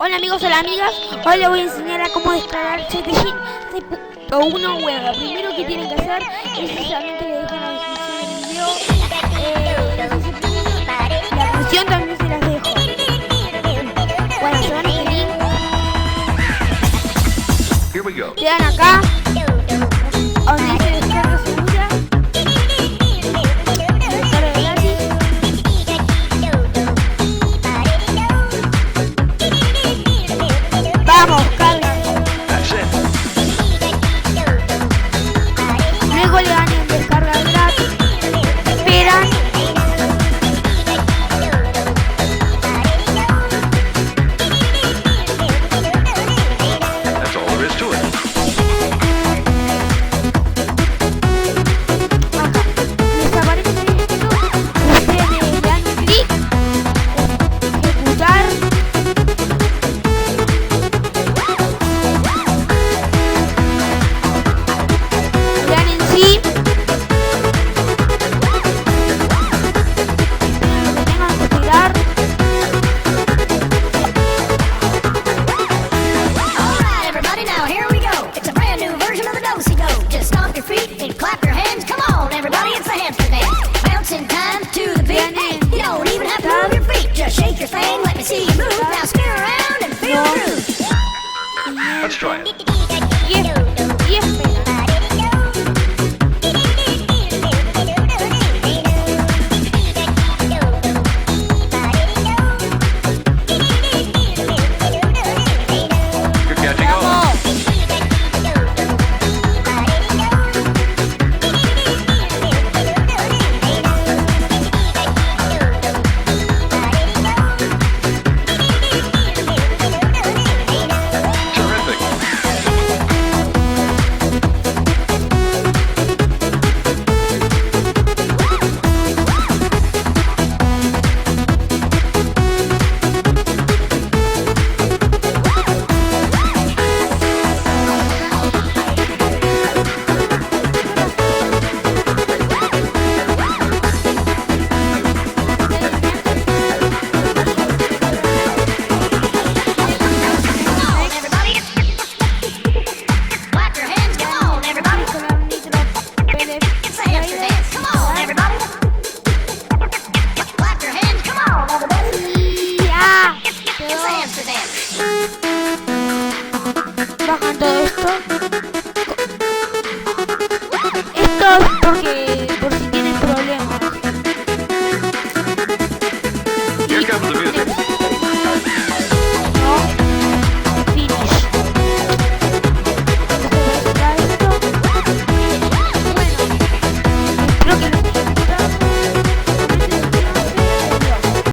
Hola amigos, hola amigas, hoy les voy a enseñar a cómo descargar ChatGPT 6.1 web. Lo primero que tienen que hacer es precisamente le dejo en la descripción del video la canción también se las dejo. Bueno, se van a este link, le dan acá donde dice descarga segura, descarga gratis. Vamos, carga. Luego le dan en descarga gratis. Esperan. Clap your hands, come on, everybody, it's the Hamster dance. Bouncing time to the beat. Hey, you don't even have to move your feet. Just shake your thing, let me see you move. Now spin around and feel the groove. Let's try it. You're catching on. Bajan todo esto.